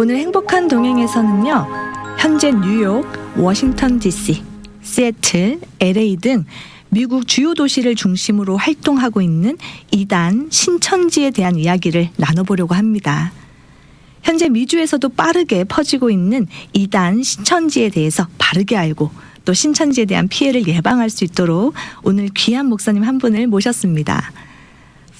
오늘 행복한 동행에서는요, 현재 뉴욕, 워싱턴 DC, 시애틀, LA 등 미국 주요 도시를 중심으로 활동하고 있는 이단 신천지에 대한 이야기를 나눠보려고 합니다. 현재 미주에서도 빠르게 퍼지고 있는 이단 신천지에 대해서 바르게 알고 또 신천지에 대한 피해를 예방할 수 있도록 오늘 귀한 목사님 한 분을 모셨습니다.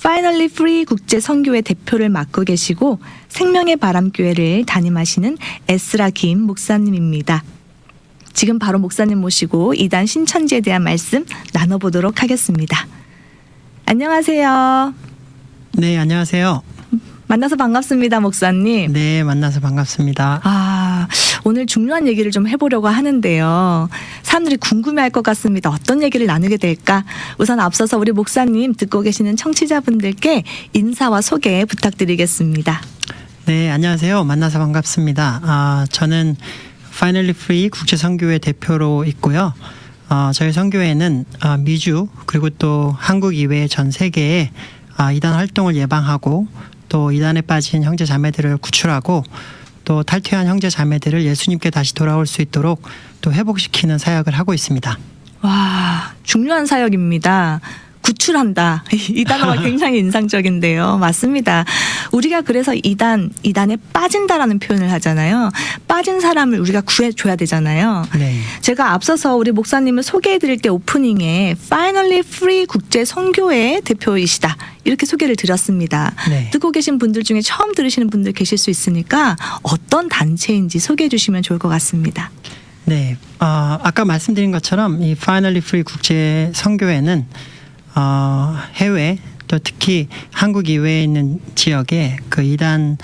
Finally Free 국제 선교회 대표를 맡고 계시고 생명의 바람교회를 담임하시는 에스라 김 목사님입니다. 지금 바로 목사님 모시고 이단 신천지에 대한 말씀 나눠보도록 하겠습니다. 안녕하세요. 네, 안녕하세요. 만나서 반갑습니다, 목사님. 네, 만나서 반갑습니다. 오늘 중요한 얘기를 좀 해보려고 하는데요. 사람들이 궁금해할 것 같습니다. 어떤 얘기를 나누게 될까? 우선 앞서서 우리 목사님 듣고 계시는 청취자분들께 인사와 소개 부탁드리겠습니다. 네, 안녕하세요. 만나서 반갑습니다. 저는 Finally Free 국제 선교회 대표로 있고요. 저희 선교회는 미주 그리고 또 한국 이외의 전 세계에 이단 활동을 예방하고 또 이단에 빠진 형제 자매들을 구출하고 또 탈퇴한 형제 자매들을 예수님께 다시 돌아올 수 있도록 또 회복시키는 사역을 하고 있습니다. 와, 중요한 사역입니다. 구출한다. 이 단어가 굉장히 인상적인데요. 맞습니다. 우리가 그래서 이단에 빠진다라는 표현을 하잖아요. 빠진 사람을 우리가 구해줘야 되잖아요. 네. 제가 앞서서 우리 목사님을 소개해드릴 때 오프닝에 Finally Free 국제 선교회 대표이시다. 이렇게 소개를 드렸습니다. 네. 듣고 계신 분들 중에 처음 들으시는 분들 계실 수 있으니까 어떤 단체인지 소개해 주시면 좋을 것 같습니다. 네. 아까 말씀드린 것처럼 이 Finally Free 국제 선교회는 해외 또 특히 한국 이외에 있는 지역에 그 이단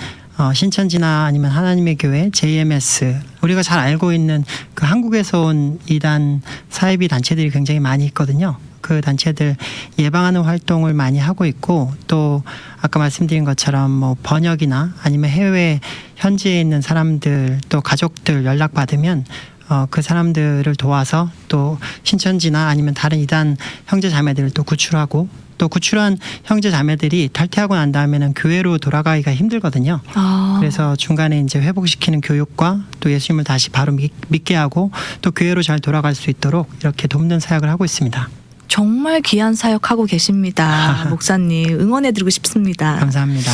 신천지나 아니면 하나님의 교회 JMS 우리가 잘 알고 있는 그 한국에서 온 이단 사이비 단체들이 굉장히 많이 있거든요. 그 단체들 예방하는 활동을 많이 하고 있고 또 아까 말씀드린 것처럼 뭐 번역이나 아니면 해외 현지에 있는 사람들 또 가족들 연락 받으면 그 사람들을 도와서 또 신천지나 아니면 다른 이단 형제 자매들을 또 구출하고 또 구출한 형제 자매들이 탈퇴하고 난 다음에는 교회로 돌아가기가 힘들거든요. 그래서 중간에 이제 회복시키는 교육과 또 예수님을 다시 바로 믿게 하고 또 교회로 잘 돌아갈 수 있도록 이렇게 돕는 사역을 하고 있습니다. 정말 귀한 사역하고 계십니다. 목사님 응원해드리고 싶습니다. 감사합니다.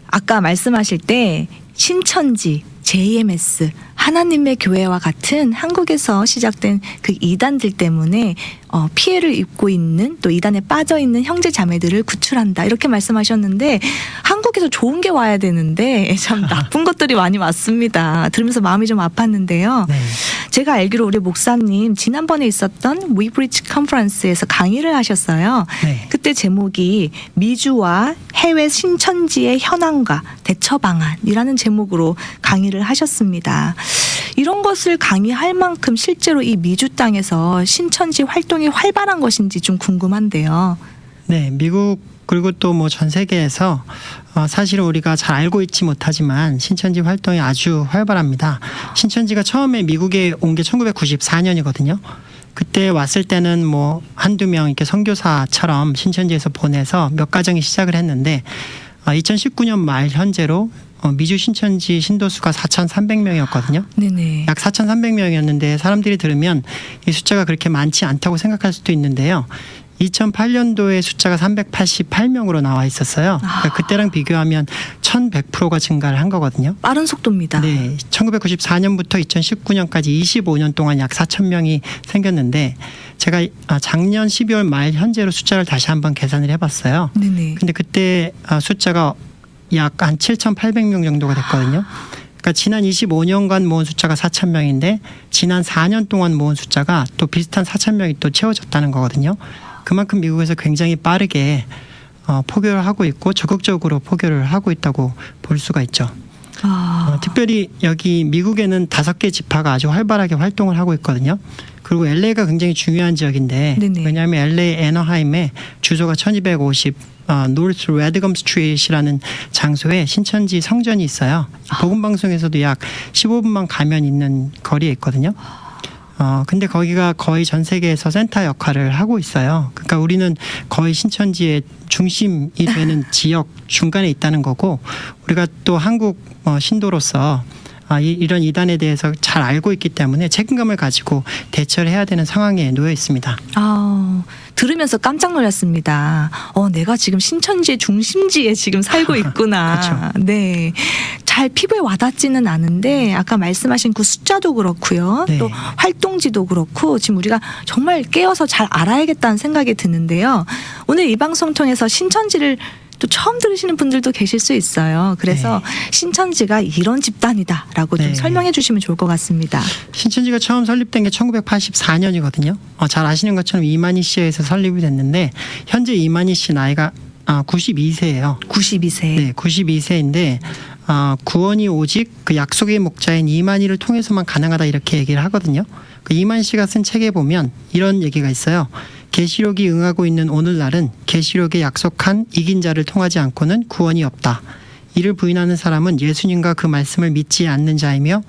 아까 말씀하실 때 신천지, JMS, 하나님의 교회와 같은 한국에서 시작된 그 이단들 때문에 피해를 입고 있는 또 이단에 빠져 있는 형제 자매들을 구출한다 이렇게 말씀하셨는데 한국에서 좋은 게 와야 되는데 참 나쁜 것들이 많이 왔습니다. 들으면서 마음이 좀 아팠는데요. 네. 제가 알기로 우리 목사님 지난번에 있었던 위브리지 컨퍼런스에서 강의를 하셨어요. 네. 그때 제목이 미주와 해외 신천지의 현황과 대처 방안이라는 제목으로 강의를 하셨습니다. 이런 것을 강의할 만큼 실제로 이 미주 땅에서 신천지 활동이 활발한 것인지 좀 궁금한데요. 네, 미국 그리고 또 뭐 전 세계에서 사실은 우리가 잘 알고 있지 못하지만 신천지 활동이 아주 활발합니다. 신천지가 처음에 미국에 온 게 1994년이거든요. 그때 왔을 때는 뭐 한두 명 이렇게 선교사처럼 신천지에서 보내서 몇 가정이 시작을 했는데 2019년 말 현재로 미주 신천지 신도수가 4,300명이었거든요. 네네. 약 4,300명이었는데 사람들이 들으면 이 숫자가 그렇게 많지 않다고 생각할 수도 있는데요. 2008년도에 숫자가 388명으로 나와 있었어요. 그러니까 그때랑 비교하면 1,100%가 증가를 한 거거든요. 빠른 속도입니다. 네, 1994년부터 2019년까지 25년 동안 약 4,000명이 생겼는데 제가 작년 12월 말 현재로 숫자를 다시 한번 계산을 해봤어요. 네네. 근데 그때 숫자가 약 한 7,800명 정도가 됐거든요. 그러니까 지난 25년간 모은 숫자가 4,000명인데 지난 4년 동안 모은 숫자가 또 비슷한 4,000명이 또 채워졌다는 거거든요. 그만큼 미국에서 굉장히 빠르게 포교를 하고 있고 적극적으로 포교를 하고 있다고 볼 수가 있죠. 특별히 여기 미국에는 5개 지파가 아주 활발하게 활동을 하고 있거든요. 그리고 LA가 굉장히 중요한 지역인데 네네. 왜냐하면 LA 애너하임에 주소가 1250 노스 레드검 스트리트이라는 장소에 신천지 성전이 있어요. 복음방송에서도 약 15분만 가면 있는 거리에 있거든요. 근데 거기가 거의 전 세계에서 센터 역할을 하고 있어요. 그러니까 우리는 거의 신천지의 중심이 되는 지역 중간에 있다는 거고, 우리가 또 한국 신도로서 이런 이단에 대해서 잘 알고 있기 때문에 책임감을 가지고 대처를 해야 되는 상황에 놓여 있습니다. 들으면서 깜짝 놀랐습니다. 내가 지금 신천지의 중심지에 지금 살고 있구나. 그렇죠. 네. 잘 피부에 와닿지는 않은데 아까 말씀하신 그 숫자도 그렇고요. 네. 또 활동지도 그렇고 지금 우리가 정말 깨어서 잘 알아야겠다는 생각이 드는데요. 오늘 이 방송 통해서 신천지를 또 처음 들으시는 분들도 계실 수 있어요. 그래서 신천지가 이런 집단이다라고 좀 설명해 주시면 좋을 것 같습니다. 신천지가 처음 설립된 게 1984년이거든요. 잘 아시는 것처럼 이만희 씨에서 설립이 됐는데 현재 이만희 씨 나이가 92세예요. 92세. 네, 92세인데 구원이 오직 그 약속의 목자인 이만희를 통해서만 가능하다 이렇게 얘기를 하거든요. 그 이만희 씨가 쓴 책에 보면 이런 얘기가 있어요. 계시록이 응하고 있는 오늘날은 계시록에 약속한 이긴 자를 통하지 않고는 구원이 없다. 이를 부인하는 사람은 예수님과 그 말씀을 믿지 않는 자이며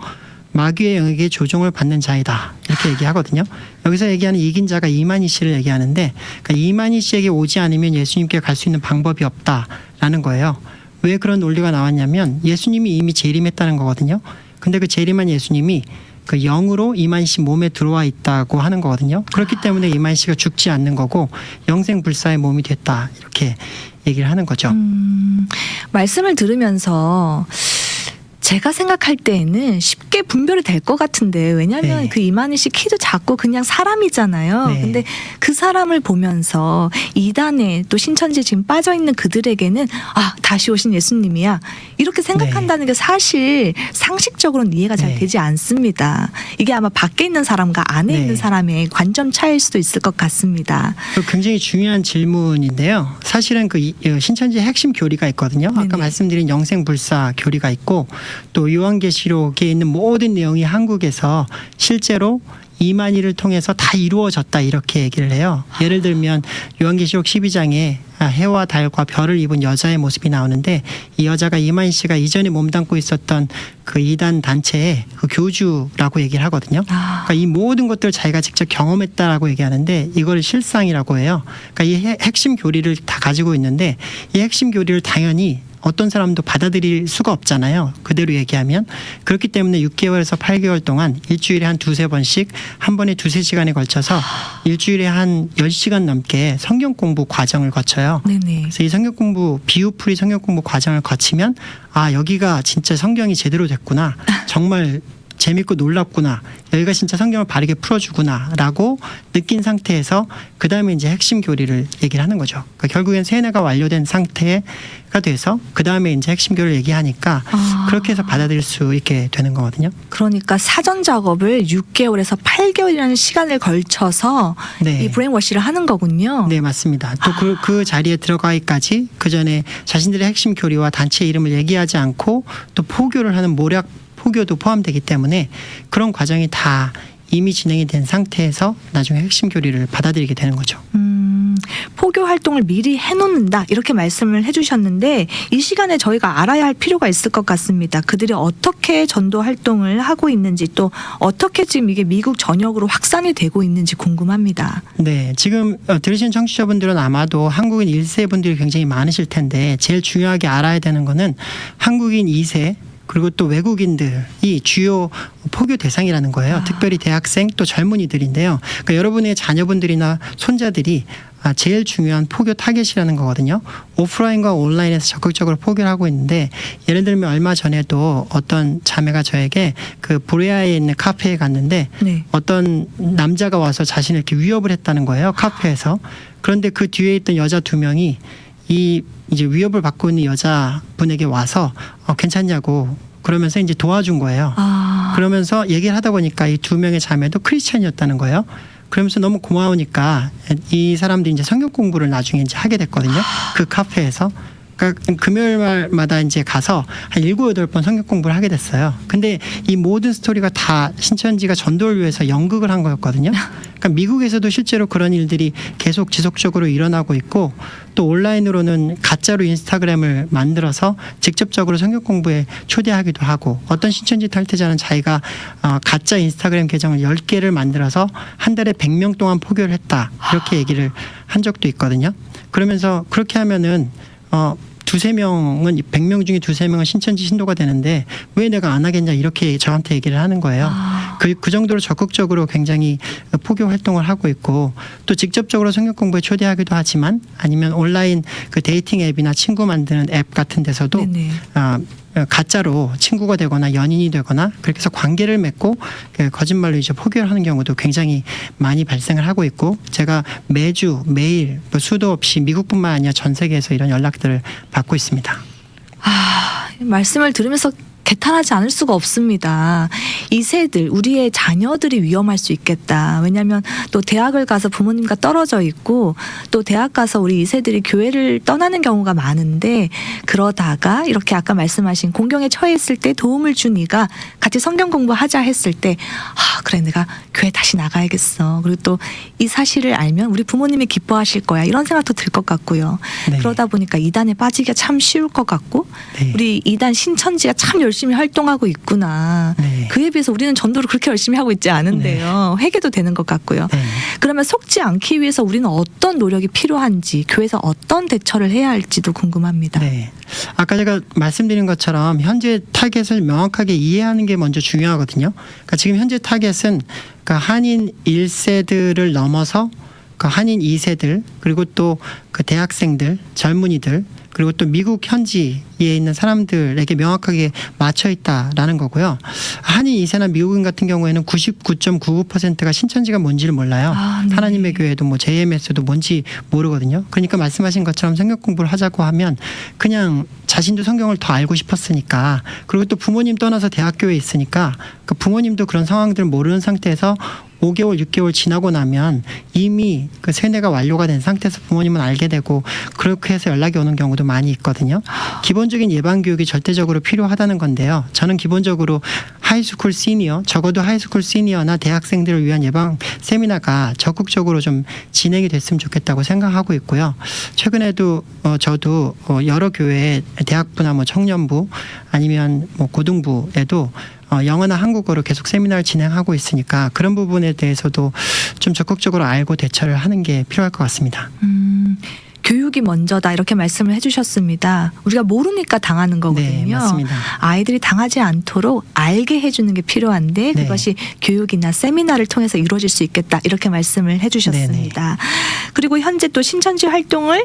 마귀의 영에게 조종을 받는 자이다. 이렇게 얘기하거든요. 여기서 얘기하는 이긴 자가 이만희 씨를 얘기하는데, 그러니까 이만희 씨에게 오지 않으면 예수님께 갈 수 있는 방법이 없다라는 거예요. 왜 그런 논리가 나왔냐면 예수님이 이미 재림했다는 거거든요. 근데 그 재림한 예수님이 그 영으로 이만희 씨 몸에 들어와 있다고 하는 거거든요. 그렇기 때문에 이만희 씨가 죽지 않는 거고 영생불사의 몸이 됐다. 이렇게 얘기를 하는 거죠. 말씀을 들으면서 제가 생각할 때에는 쉽게 분별이 될 것 같은데, 왜냐하면 그 이만희 씨 키도 작고 그냥 사람이잖아요. 네. 근데 그 사람을 보면서 이단에 또 신천지에 지금 빠져있는 그들에게는 다시 오신 예수님이야 이렇게 생각한다는 게 사실 상식적으로는 이해가 잘 되지 않습니다. 이게 아마 밖에 있는 사람과 안에 있는 사람의 관점 차이일 수도 있을 것 같습니다. 굉장히 중요한 질문인데요. 사실은 그 신천지의 핵심 교리가 있거든요. 아까 말씀드린 영생불사 교리가 있고, 또 요한계시록에 있는 모든 내용이 한국에서 실제로 이만희를 통해서 다 이루어졌다 이렇게 얘기를 해요. 예를 들면 요한계시록 12장에 해와 달과 별을 입은 여자의 모습이 나오는데, 이 여자가 이만희 씨가 이전에 몸담고 있었던 그 이단 단체의 그 교주라고 얘기를 하거든요. 그러니까 이 모든 것들을 자기가 직접 경험했다라고 얘기하는데 이걸 실상이라고 해요. 그러니까 이 핵심 교리를 다 가지고 있는데, 이 핵심 교리를 당연히 어떤 사람도 받아들일 수가 없잖아요. 그대로 얘기하면. 그렇기 때문에 6개월에서 8개월 동안 일주일에 한 2-3번씩 한 번에 2-3시간에 걸쳐서 일주일에 한 10시간 넘게 성경 공부 과정을 거쳐요. 그래서 이 성경 공부, 비유풀이 성경 공부 과정을 거치면 여기가 진짜 성경이 제대로 됐구나. 정말 재밌고 놀랍구나. 여기가 진짜 성경을 바르게 풀어주구나라고 느낀 상태에서 그 다음에 이제 핵심 교리를 얘기를 하는 거죠. 그러니까 결국엔 세뇌가 완료된 상태가 돼서 그 다음에 이제 핵심 교리를 얘기하니까 그렇게 해서 받아들일 수 있게 되는 거거든요. 그러니까 사전 작업을 6개월에서 8개월이라는 시간을 걸쳐서 이 브레인워시를 하는 거군요. 네, 맞습니다. 또 그 자리에 들어가기까지 그 전에 자신들의 핵심 교리와 단체 이름을 얘기하지 않고 또 포교를 하는 모략 포교도 포함되기 때문에 그런 과정이 다 이미 진행이 된 상태에서 나중에 핵심 교리를 받아들이게 되는 거죠. 포교 활동을 미리 해놓는다 이렇게 말씀을 해주셨는데, 이 시간에 저희가 알아야 할 필요가 있을 것 같습니다. 그들이 어떻게 전도 활동을 하고 있는지, 또 어떻게 지금 이게 미국 전역으로 확산이 되고 있는지 궁금합니다. 네, 지금 들으신 청취자분들은 아마도 한국인 1세 분들이 굉장히 많으실 텐데, 제일 중요하게 알아야 되는 거는 한국인 2세 그리고 또 외국인들이 주요 포교 대상이라는 거예요. 특별히 대학생 또 젊은이들인데요. 그러니까 여러분의 자녀분들이나 손자들이 제일 중요한 포교 타겟이라는 거거든요. 오프라인과 온라인에서 적극적으로 포교를 하고 있는데, 예를 들면 얼마 전에도 어떤 자매가 저에게 그 보레아에 있는 카페에 갔는데 어떤 남자가 와서 자신을 이렇게 위협을 했다는 거예요. 카페에서. 그런데 그 뒤에 있던 여자 2명이 이 이제 위협을 받고 있는 여자분에게 와서 괜찮냐고 그러면서 이제 도와준 거예요. 그러면서 얘기를 하다 보니까 이 2명의 자매도 크리스찬이었다는 거예요. 그러면서 너무 고마우니까 이 사람들이 이제 성경 공부를 나중에 이제 하게 됐거든요. 그 카페에서. 그러니까 금요일마다 이제 가서 한 7, 8번 성경 공부를 하게 됐어요. 근데 이 모든 스토리가 다 신천지가 전도를 위해서 연극을 한 거였거든요. 그러니까 미국에서도 실제로 그런 일들이 계속 지속적으로 일어나고 있고 또 온라인으로는 가짜로 인스타그램을 만들어서 직접적으로 성경 공부에 초대하기도 하고 어떤 신천지 탈퇴자는 자기가 가짜 인스타그램 계정을 10개를 만들어서 한 달에 100명 동안 포교를 했다. 이렇게 얘기를 한 적도 있거든요. 그러면서 그렇게 하면은 두세 명은 100명 중에 두세 명은 신천지 신도가 되는데 왜 내가 안 하겠냐 이렇게 저한테 얘기를 하는 거예요. 그 정도로 적극적으로 굉장히 포교 활동을 하고 있고 또 직접적으로 성경 공부에 초대하기도 하지만 아니면 온라인 그 데이팅 앱이나 친구 만드는 앱 같은 데서도 가짜로 친구가 되거나 연인이 되거나 그렇게 해서 관계를 맺고 거짓말로 이제 포교를 하는 경우도 굉장히 많이 발생을 하고 있고 제가 매주 매일 수도 없이 미국뿐만 아니라 전 세계에서 이런 연락들을 받고 있습니다. 말씀을 들으면서 개탄하지 않을 수가 없습니다. 이 세들, 우리의 자녀들이 위험할 수 있겠다. 왜냐하면 또 대학을 가서 부모님과 떨어져 있고 또 대학 가서 우리 이 세들이 교회를 떠나는 경우가 많은데 그러다가 이렇게 아까 말씀하신 공경에 처했을 때 도움을 준 이가 같이 성경 공부하자 했을 때 그래 내가 교회 다시 나가야겠어. 그리고 또 이 사실을 알면 우리 부모님이 기뻐하실 거야. 이런 생각도 들 것 같고요. 네. 그러다 보니까 이단에 빠지기가 참 쉬울 것 같고 네. 우리 이단 신천지가 참 열심히 활동하고 있구나. 네. 그에 비해서 우리는 전도를 그렇게 열심히 하고 있지 않은데요. 회개도 되는 것 같고요. 네. 그러면 속지 않기 위해서 우리는 어떤 노력이 필요한지 교회에서 어떤 대처를 해야 할지도 궁금합니다. 네. 아까 제가 말씀드린 것처럼 현재 타겟을 명확하게 이해하는 게 먼저 중요하거든요. 그러니까 지금 현재 타겟은 그러니까 한인 1세들을 넘어서 그 한인 2세들 그리고 또 그 대학생들, 젊은이들 그리고 또 미국 현지에 있는 사람들에게 명확하게 맞춰 있다라는 거고요. 한인 2세나 미국인 같은 경우에는 99.99%가 신천지가 뭔지를 몰라요. 네. 하나님의 교회도 뭐 JMS도 뭔지 모르거든요. 그러니까 말씀하신 것처럼 성경 공부를 하자고 하면 그냥 자신도 성경을 더 알고 싶었으니까 그리고 또 부모님 떠나서 대학교에 있으니까 그 부모님도 그런 상황들을 모르는 상태에서 5개월, 6개월 지나고 나면 이미 그 세뇌가 완료가 된 상태에서 부모님은 알게 되고 그렇게 해서 연락이 오는 경우도 많이 있거든요. 기본적인 예방 교육이 절대적으로 필요하다는 건데요. 저는 기본적으로 하이스쿨 시니어, 적어도 하이스쿨 시니어나 대학생들을 위한 예방 세미나가 적극적으로 좀 진행이 됐으면 좋겠다고 생각하고 있고요. 최근에도 저도 여러 교회 대학부나 뭐 청년부 아니면 뭐 고등부에도 영어나 한국어로 계속 세미나를 진행하고 있으니까 그런 부분에 대해서도 좀 적극적으로 알고 대처를 하는 게 필요할 것 같습니다. 교육이 먼저다 이렇게 말씀을 해주셨습니다. 우리가 모르니까 당하는 거거든요. 네, 맞습니다. 아이들이 당하지 않도록 알게 해주는 게 필요한데 네. 그것이 교육이나 세미나를 통해서 이루어질 수 있겠다 이렇게 말씀을 해주셨습니다. 네네. 그리고 현재 또 신천지 활동을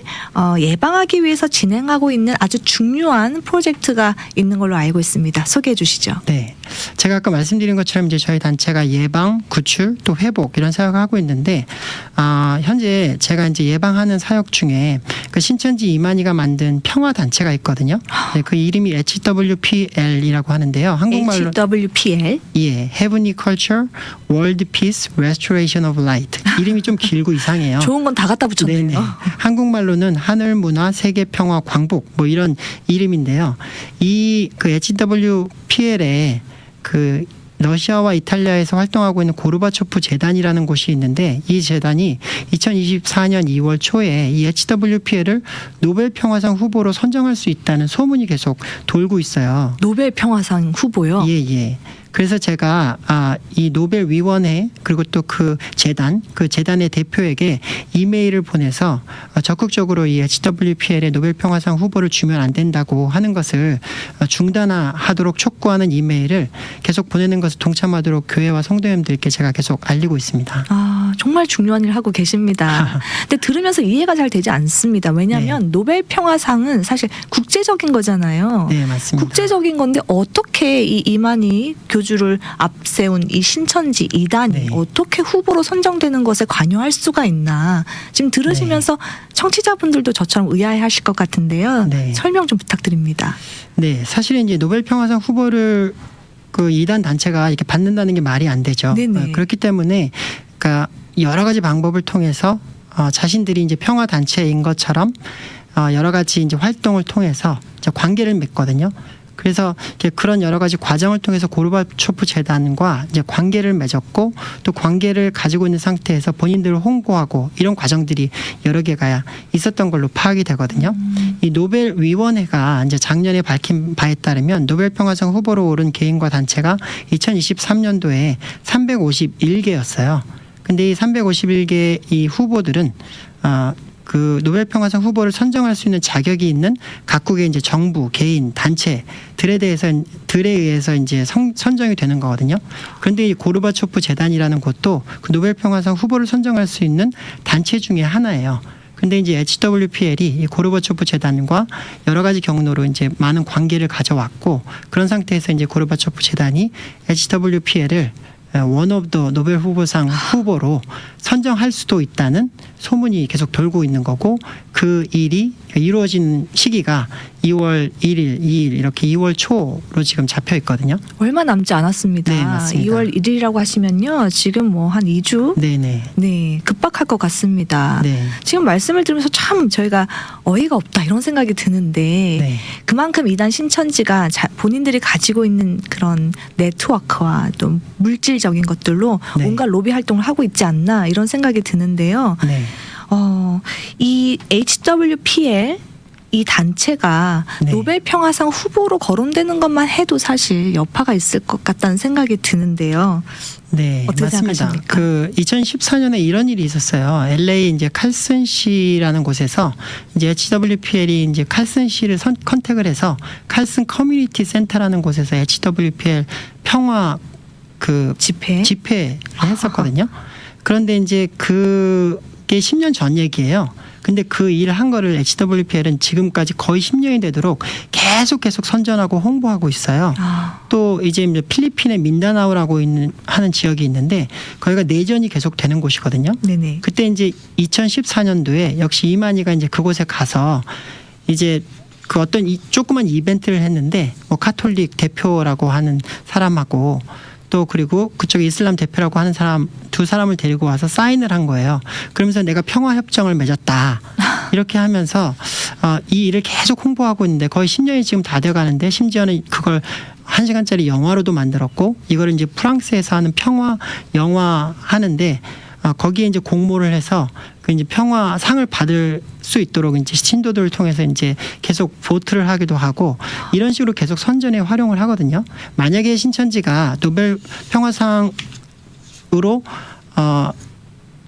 예방하기 위해서 진행하고 있는 아주 중요한 프로젝트가 있는 걸로 알고 있습니다. 소개해 주시죠. 네. 제가 아까 말씀드린 것처럼 이제 저희 단체가 예방, 구출, 또 회복 이런 사역을 하고 있는데 현재 제가 이제 예방하는 사역 중에 그 신천지 이만희가 만든 평화 단체가 있거든요. 네, 그 이름이 HWPL이라고 하는데요. 한국말로 HWPL. 예, Heavenly Culture, World Peace, Restoration of Light. 이름이 좀 길고 이상해요. 좋은 건 다 갖다 붙였네요. 네네. 한국말로는 하늘 문화 세계 평화 광복 뭐 이런 이름인데요. 이 그 HWPL에 그 러시아와 이탈리아에서 활동하고 있는 고르바초프 재단이라는 곳이 있는데 이 재단이 2024년 2월 초에 이 HWPL을 노벨 평화상 후보로 선정할 수 있다는 소문이 계속 돌고 있어요. 노벨 평화상 후보요. 예. 그래서 제가 이 노벨 위원회 그리고 또 그 재단의 대표에게 이메일을 보내서 적극적으로 이 HWPL의 노벨 평화상 후보를 주면 안 된다고 하는 것을 중단하도록 촉구하는 이메일을 계속 보내는 것을 동참하도록 교회와 성도님들께 제가 계속 알리고 있습니다. 정말 중요한 일을 하고 계십니다. 근데 들으면서 이해가 잘 되지 않습니다. 왜냐하면 노벨 평화상은 사실 국제적인 거잖아요. 네, 맞습니다. 국제적인 건데 어떻게 이 이만희 교주를 앞세운 이 신천지 이단이 네. 어떻게 후보로 선정되는 것에 관여할 수가 있나. 지금 들으시면서 청취자분들도 저처럼 의아해하실 것 같은데요. 네. 설명 좀 부탁드립니다. 네, 사실은 이제 노벨 평화상 후보를 그 이단 단체가 이렇게 받는다는 게 말이 안 되죠. 네네. 그렇기 때문에 그러니까 여러 가지 방법을 통해서 자신들이 이제 평화 단체인 것처럼 여러 가지 이제 활동을 통해서 이제 관계를 맺거든요. 그래서 이제 그런 여러 가지 과정을 통해서 고르바초프 재단과 이제 관계를 맺었고 또 관계를 가지고 있는 상태에서 본인들을 홍보하고 이런 과정들이 여러 개가 있었던 걸로 파악이 되거든요. 이 노벨 위원회가 이제 작년에 밝힌 바에 따르면 노벨 평화상 후보로 오른 개인과 단체가 2023년도에 351개였어요. 근데 이 351개 이 후보들은 그 노벨 평화상 후보를 선정할 수 있는 자격이 있는 각국의 이제 정부, 개인, 단체들에 의해서 이제 선정이 되는 거거든요. 그런데 이 고르바초프 재단이라는 곳도 그 노벨 평화상 후보를 선정할 수 있는 단체 중에 하나예요. 근데 이제 HWPL이 이 고르바초프 재단과 여러 가지 경로로 이제 많은 관계를 가져왔고 그런 상태에서 이제 고르바초프 재단이 HWPL을 원 오브 더 노벨 후보상 후보로 선정할 수도 있다는 소문이 계속 돌고 있는 거고 그 일이 이루어진 시기가 2월 1일, 2일 이렇게 2월 초로 지금 잡혀 있거든요. 얼마 남지 않았습니다. 네, 맞습니다. 2월 1일이라고 하시면요. 지금 뭐 한 2주? 네네. 네, 급박할 것 같습니다. 네. 지금 말씀을 들으면서 참 저희가 어이가 없다 이런 생각이 드는데 네. 그만큼 이단 신천지가 본인들이 가지고 있는 그런 네트워크와 또 물질적인 것들로 네. 뭔가 로비 활동을 하고 있지 않나 이런 생각이 드는데요. 네. 이 HWPL 이 단체가 네. 노벨 평화상 후보로 거론되는 것만 해도 사실 여파가 있을 것 같다는 생각이 드는데요. 네, 어떻게 맞습니다. 생각하십니까? 그 2014년에 이런 일이 있었어요. LA 이제 칼슨시라는 곳에서 이제 HWPL이 이제 칼슨시를 컨택을 해서 칼슨 커뮤니티 센터라는 곳에서 HWPL 평화 그 집회를 했었거든요. 그런데 이제 그게 10년 전 얘기예요. 근데 그 일을 한 거를 HWPL은 지금까지 거의 10년이 되도록 계속 선전하고 홍보하고 있어요. 또 이제 필리핀의 민다나오라고 하는 지역이 있는데 거기가 내전이 계속 되는 곳이거든요. 네네. 그때 이제 2014년도에 역시 이만희가 이제 그곳에 가서 이제 그 어떤 조그만 이벤트를 했는데 뭐 카톨릭 대표라고 하는 사람하고 또 그리고 그쪽 이슬람 대표라고 하는 사람 두 사람을 데리고 와서 사인을 한 거예요. 그러면서 내가 평화협정을 맺었다. 이렇게 하면서 이 일을 계속 홍보하고 있는데 거의 10년이 지금 다 돼가는데 심지어는 그걸 1시간짜리 영화로도 만들었고 이거를 이제 프랑스에서 하는 평화 영화 하는데 거기에 이제 공모를 해서 그 이제 평화상을 받을 수 있도록 이제 신도들을 통해서 이제 계속 보트를 하기도 하고 이런 식으로 계속 선전에 활용을 하거든요. 만약에 신천지가 노벨 평화상으로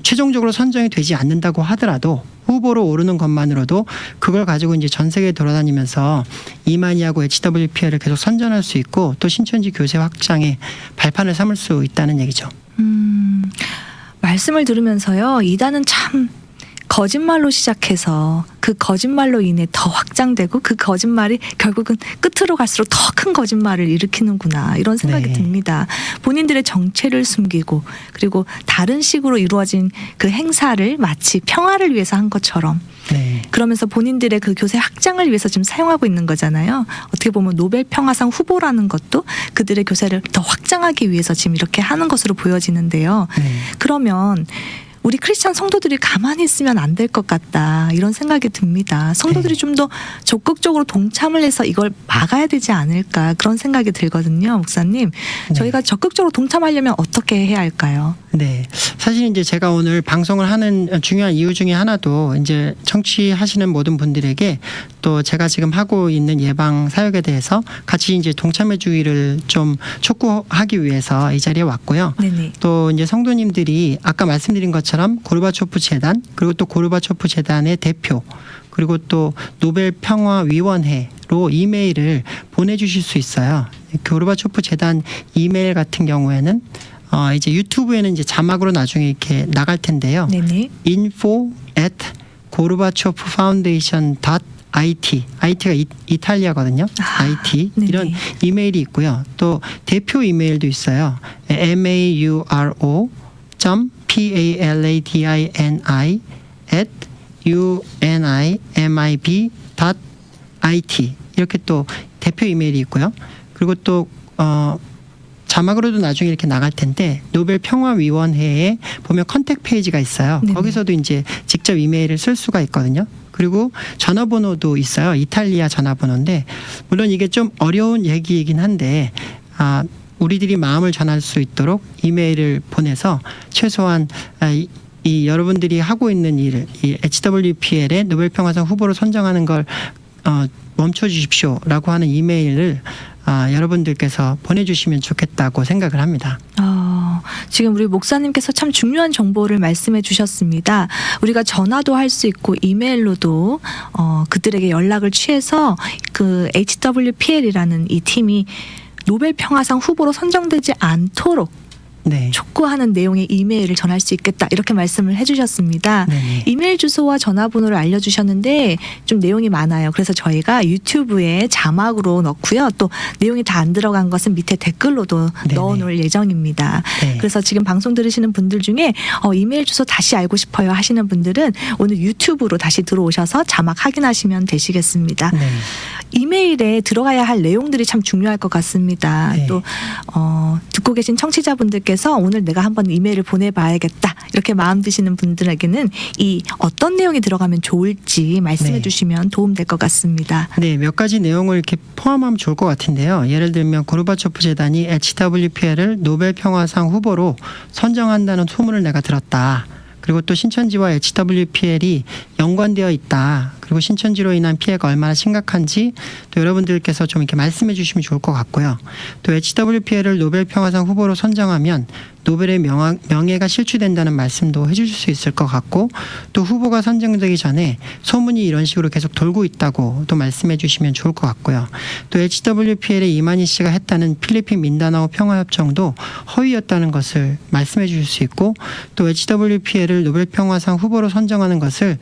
최종적으로 선정이 되지 않는다고 하더라도 후보로 오르는 것만으로도 그걸 가지고 이제 전 세계에 돌아다니면서 이만희하고 HWPL을 계속 선전할 수 있고 또 신천지 교세 확장의 발판을 삼을 수 있다는 얘기죠. 말씀을 들으면서요. 이단은 참 거짓말로 시작해서 그 거짓말로 인해 더 확장되고 그 거짓말이 결국은 끝으로 갈수록 더 큰 거짓말을 일으키는구나 이런 생각이 네. 듭니다. 본인들의 정체를 숨기고 그리고 다른 식으로 이루어진 그 행사를 마치 평화를 위해서 한 것처럼 네. 그러면서 본인들의 그 교세 확장을 위해서 지금 사용하고 있는 거잖아요. 어떻게 보면 노벨 평화상 후보라는 것도 그들의 교세를 더 확장하기 위해서 지금 이렇게 하는 것으로 보여지는데요. 네. 그러면 우리 크리스찬 성도들이 가만히 있으면 안 될 것 같다 이런 생각이 듭니다. 성도들이 네. 좀 더 적극적으로 동참을 해서 이걸 막아야 되지 않을까 그런 생각이 들거든요. 목사님 네. 저희가 적극적으로 동참하려면 어떻게 해야 할까요? 네. 사실 이제 제가 오늘 방송을 하는 중요한 이유 중에 하나도 이제 청취하시는 모든 분들에게 또 제가 지금 하고 있는 예방 사역에 대해서 같이 이제 동참해 주기를 좀 촉구하기 위해서 이 자리에 왔고요. 네네. 또 이제 성도님들이 아까 말씀드린 것처럼 고르바초프 재단 그리고 또 고르바초프 재단의 대표 그리고 또 노벨 평화위원회로 이메일을 보내주실 수 있어요. 고르바초프 재단 이메일 같은 경우에는 이제 유튜브에는 이제 자막으로 나중에 이렇게 나갈 텐데요. 네네. info@gorbachofoundation.it IT가 이탈리아거든요. IT 네네. 이런 이메일이 있고요. 또 대표 이메일도 있어요. mauro.PALADINI@unimib.it 이렇게 또 대표 이메일이 있고요. 그리고 또 자막으로도 나중에 이렇게 나갈 텐데 노벨 평화위원회에 보면 컨택 페이지가 있어요. 네네. 거기서도 이제 직접 이메일을 쓸 수가 있거든요. 그리고 전화번호도 있어요. 이탈리아 전화번호인데 물론 이게 좀 어려운 얘기이긴 한데 우리들이 마음을 전할 수 있도록 이메일을 보내서 최소한 이 여러분들이 하고 있는 일을 이 HWPL의 노벨 평화상 후보로 선정하는 걸 멈춰 주십시오라고 하는 이메일을 여러분들께서 보내주시면 좋겠다고 생각을 합니다. 지금 우리 목사님께서 참 중요한 정보를 말씀해 주셨습니다. 우리가 전화도 할 수 있고 이메일로도 그들에게 연락을 취해서 그 HWPL이라는 이 팀이 노벨 평화상 후보로 선정되지 않도록 네. 촉구하는 내용의 이메일을 전할 수 있겠다 이렇게 말씀을 해주셨습니다. 네네. 이메일 주소와 전화번호를 알려주셨는데 좀 내용이 많아요. 그래서 저희가 유튜브에 자막으로 넣고요. 또 내용이 다 안 들어간 것은 밑에 댓글로도 네네. 넣어놓을 예정입니다. 네. 그래서 지금 방송 들으시는 분들 중에 이메일 주소 다시 알고 싶어요 하시는 분들은 오늘 유튜브로 다시 들어오셔서 자막 확인하시면 되시겠습니다. 네. 이메일에 들어가야 할 내용들이 참 중요할 것 같습니다. 네. 또 듣고 계신 청취자분들께서 오늘 내가 한번 이메일을 보내봐야겠다 이렇게 마음 드시는 분들에게는 이 어떤 내용이 들어가면 좋을지 말씀해 네. 주시면 도움될 것 같습니다. 네, 몇 가지 내용을 이렇게 포함하면 좋을 것 같은데요. 예를 들면 고르바초프 재단이 HWPL을 노벨 평화상 후보로 선정한다는 소문을 내가 들었다. 그리고 또 신천지와 HWPL이 연관되어 있다. 그리고 신천지로 인한 피해가 얼마나 심각한지 또 여러분들께서 좀 이렇게 말씀해 주시면 좋을 것 같고요. 또 HWPL을 노벨 평화상 후보로 선정하면 노벨의 명예가 실추된다는 말씀도 해주실 수 있을 것 같고 또 후보가 선정되기 전에 소문이 이런 식으로 계속 돌고 있다고 또 말씀해 주시면 좋을 것 같고요. 또 HWPL의 이만희 씨가 했다는 필리핀 민다나오 평화협정도 허위였다는 것을 말씀해 주실 수 있고 또 HWPL을 노벨 평화상 후보로 선정하는 것을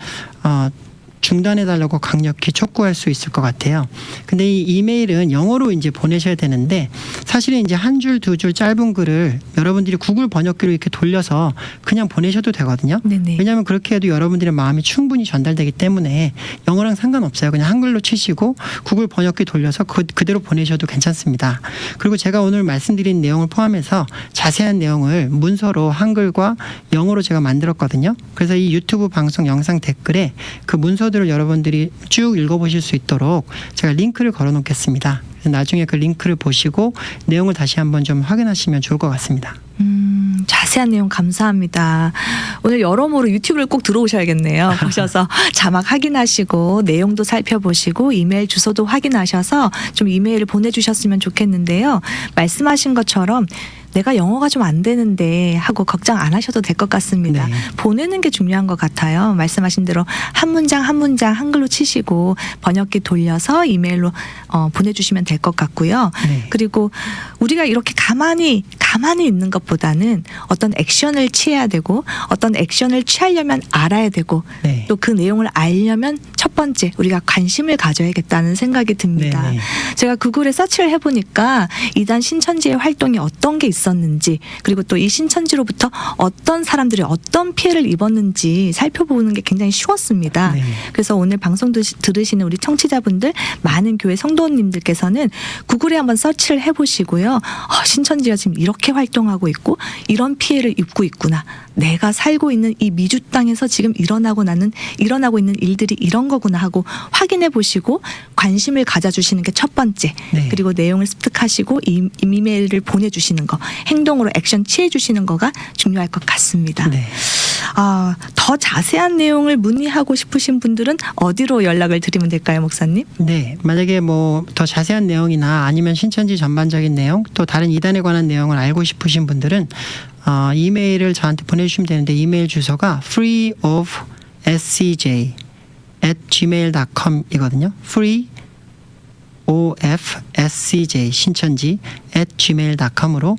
중단해달라고 강력히 촉구할 수 있을 것 같아요. 근데 이 이메일은 영어로 이제 보내셔야 되는데 사실은 이제 한 줄, 두 줄 짧은 글을 여러분들이 구글 번역기로 이렇게 돌려서 그냥 보내셔도 되거든요. 네네. 왜냐하면 그렇게 해도 여러분들의 마음이 충분히 전달되기 때문에 영어랑 상관없어요. 그냥 한글로 치시고 구글 번역기 돌려서 그대로 보내셔도 괜찮습니다. 그리고 제가 오늘 말씀드린 내용을 포함해서 자세한 내용을 문서로 한글과 영어로 제가 만들었거든요. 그래서 이 유튜브 방송 영상 댓글에 그 문서들을 여러분들이 쭉 읽어보실 수 있도록 제가 링크를 걸어 놓겠습니다. 그래서 나중에 그 링크를 보시고 내용을 다시 한번 좀 확인하시면 좋을 것 같습니다. 자세한 내용 감사합니다. 오늘 여러모로 유튜브를 꼭 들어오셔야겠네요. 보셔서 자막 확인하시고 내용도 살펴보시고 이메일 주소도 확인하셔서 좀 이메일을 보내주셨으면 좋겠는데요. 말씀하신 것처럼 내가 영어가 좀 안 되는데 하고 걱정 안 하셔도 될 것 같습니다. 네. 보내는 게 중요한 것 같아요. 말씀하신 대로 한 문장 한 문장 한글로 치시고 번역기 돌려서 이메일로 보내주시면 될 것 같고요. 네. 그리고 우리가 이렇게 가만히 있는 것보다는 어떤 액션을 취해야 되고 어떤 액션을 취하려면 알아야 되고 네. 또 그 내용을 알려면 첫 번째 우리가 관심을 가져야겠다는 생각이 듭니다. 네, 네. 제가 구글에 서치를 해보니까 이단 신천지의 활동이 어떤 게 있었는지 그리고 또 이 신천지로부터 어떤 사람들이 어떤 피해를 입었는지 살펴보는 게 굉장히 쉬웠습니다. 네. 그래서 오늘 방송 들으시는 우리 청취자분들 많은 교회 성도님들께서는 구글에 한번 서치를 해보시고요. 신천지가 지금 이렇게 활동하고 있고 이런 피해를 입고 있구나. 내가 살고 있는 이 미주 땅에서 지금 일어나고 있는 일들이 이런 거구나 하고 확인해 보시고 관심을 가져주시는 게 첫 번째. 네. 그리고 내용을 습득하시고 이메일을 보내주시는 거, 행동으로 액션 취해주시는 거가 중요할 것 같습니다. 네. 더 자세한 내용을 문의하고 싶으신 분들은 어디로 연락을 드리면 될까요, 목사님? 네, 만약에 뭐 더 자세한 내용이나 아니면 신천지 전반적인 내용 또 다른 이단에 관한 내용을 알고 싶으신 분들은 이메일을 저한테 보내주시면 되는데 이메일 주소가 freeofscj@gmail.com 이거든요. freeofscj 신천지 @gmail.com으로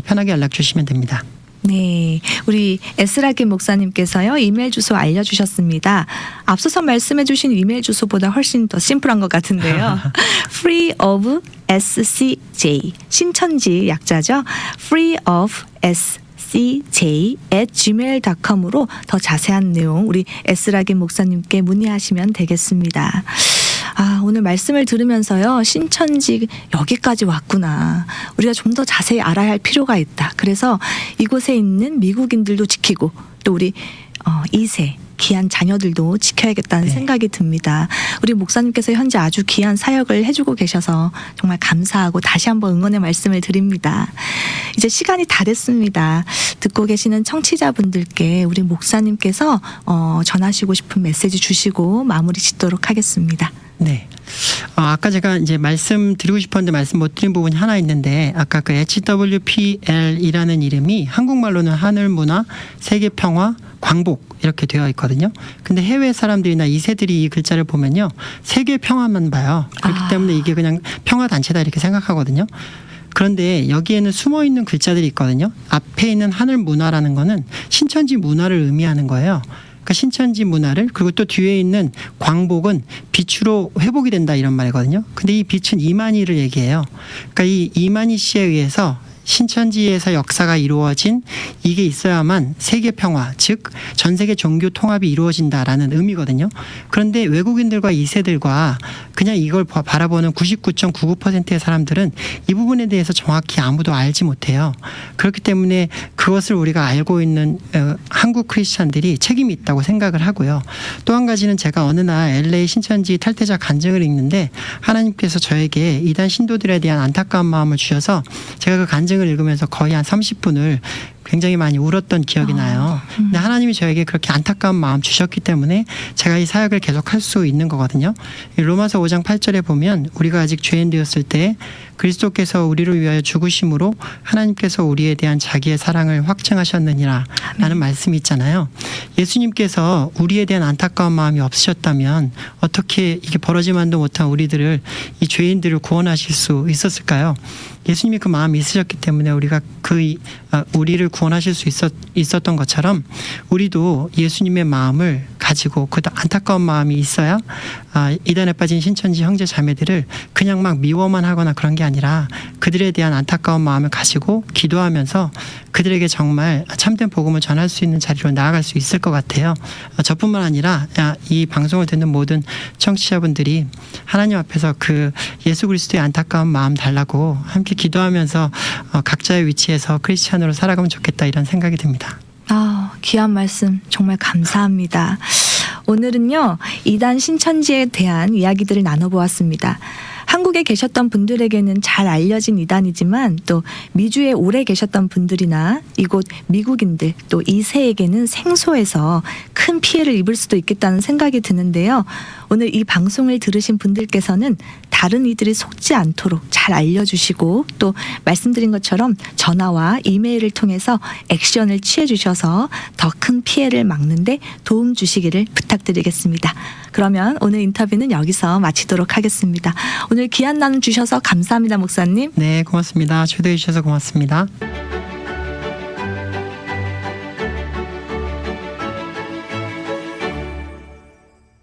편하게 연락 주시면 됩니다. 네, 우리 에스라김 목사님께서요 이메일 주소 알려주셨습니다. 앞서서 말씀해주신 이메일 주소보다 훨씬 더 심플한 것 같은데요. Free of SCJ 신천지 약자죠. Free of scj@gmail.com으로 더 자세한 내용 우리 에스라김 목사님께 문의하시면 되겠습니다. 오늘 말씀을 들으면서요, 신천지 여기까지 왔구나. 우리가 좀 더 자세히 알아야 할 필요가 있다. 그래서 이곳에 있는 미국인들도 지키고 또 우리 2세 귀한 자녀들도 지켜야겠다는 네. 생각이 듭니다. 우리 목사님께서 현재 아주 귀한 사역을 해주고 계셔서 정말 감사하고 다시 한번 응원의 말씀을 드립니다. 이제 시간이 다 됐습니다. 듣고 계시는 청취자분들께 우리 목사님께서 전하시고 싶은 메시지 주시고 마무리 짓도록 하겠습니다. 네. 아까 제가 이제 말씀드리고 싶었는데 말씀 못 드린 부분이 하나 있는데, 아까 그 HWPL이라는 이름이 한국말로는 하늘 문화, 세계 평화, 광복 이렇게 되어 있거든요. 근데 해외 사람들이나 2세들이 이 글자를 보면요, 세계 평화만 봐요. 그렇기 때문에 이게 그냥 평화 단체다 이렇게 생각하거든요. 그런데 여기에는 숨어 있는 글자들이 있거든요. 앞에 있는 하늘 문화라는 거는 신천지 문화를 의미하는 거예요. 그러니까 신천지 문화를, 그리고 또 뒤에 있는 광복은 빛으로 회복이 된다 이런 말이거든요. 근데 이 빛은 이만희를 얘기해요. 그러니까 이 이만희 씨에 의해서 신천지에서 역사가 이루어진 이게 있어야만 세계 평화, 즉 전 세계 종교 통합이 이루어진다라는 의미거든요. 그런데 외국인들과 2세들과 그냥 이걸 바라보는 99.99%의 사람들은 이 부분에 대해서 정확히 아무도 알지 못해요. 그렇기 때문에 그것을 우리가 알고 있는 한국 크리스찬들이 책임이 있다고 생각을 하고요. 또 한 가지는 제가 어느 날 LA 신천지 탈퇴자 간증을 읽는데 하나님께서 저에게 이단 신도들에 대한 안타까운 마음을 주셔서 제가 그 간증을 읽으면서 거의 한 30분을 굉장히 많이 울었던 기억이 나요. 근데 하나님이 저에게 그렇게 안타까운 마음 주셨기 때문에 제가 이 사역을 계속할 수 있는 거거든요. 로마서 5장 8절에 보면 우리가 아직 죄인 되었을 때 그리스도께서 우리를 위하여 죽으심으로 하나님께서 우리에 대한 자기의 사랑을 확증하셨느니라 라는 말씀이 있잖아요. 예수님께서 우리에 대한 안타까운 마음이 없으셨다면 어떻게 이게 벌어지만도 못한 우리들을, 이 죄인들을 구원하실 수 있었을까요? 예수님이 그 마음이 있으셨기 때문에 우리가 우리를 구원하실 수 있었던 것처럼 우리도 예수님의 마음을 가지고 그 안타까운 마음이 있어야 이단에 빠진 신천지 형제 자매들을 그냥 막 미워만 하거나 그런 게 아니라 그들에 대한 안타까운 마음을 가지고 기도하면서 그들에게 정말 참된 복음을 전할 수 있는 자리로 나아갈 수 있을 것 같아요. 저뿐만 아니라 이 방송을 듣는 모든 청취자분들이 하나님 앞에서 그 예수 그리스도의 안타까운 마음 달라고 함께 기도하면서 각자의 위치에서 크리스찬으로 살아가면 좋겠다 이런 생각이 듭니다. 귀한 말씀 정말 감사합니다. 오늘은요, 이단 신천지에 대한 이야기들을 나눠보았습니다. 한국에 계셨던 분들에게는 잘 알려진 이단이지만 또 미주에 오래 계셨던 분들이나 이곳 미국인들 또 2세에게는 생소해서 큰 피해를 입을 수도 있겠다는 생각이 드는데요. 오늘 이 방송을 들으신 분들께서는 다른 이들이 속지 않도록 잘 알려주시고 또 말씀드린 것처럼 전화와 이메일을 통해서 액션을 취해주셔서 더 큰 피해를 막는데 도움 주시기를 부탁드리겠습니다. 그러면 오늘 인터뷰는 여기서 마치도록 하겠습니다. 오늘 귀한 나눔 주셔서 감사합니다, 목사님. 네, 고맙습니다. 초대해 주셔서 고맙습니다.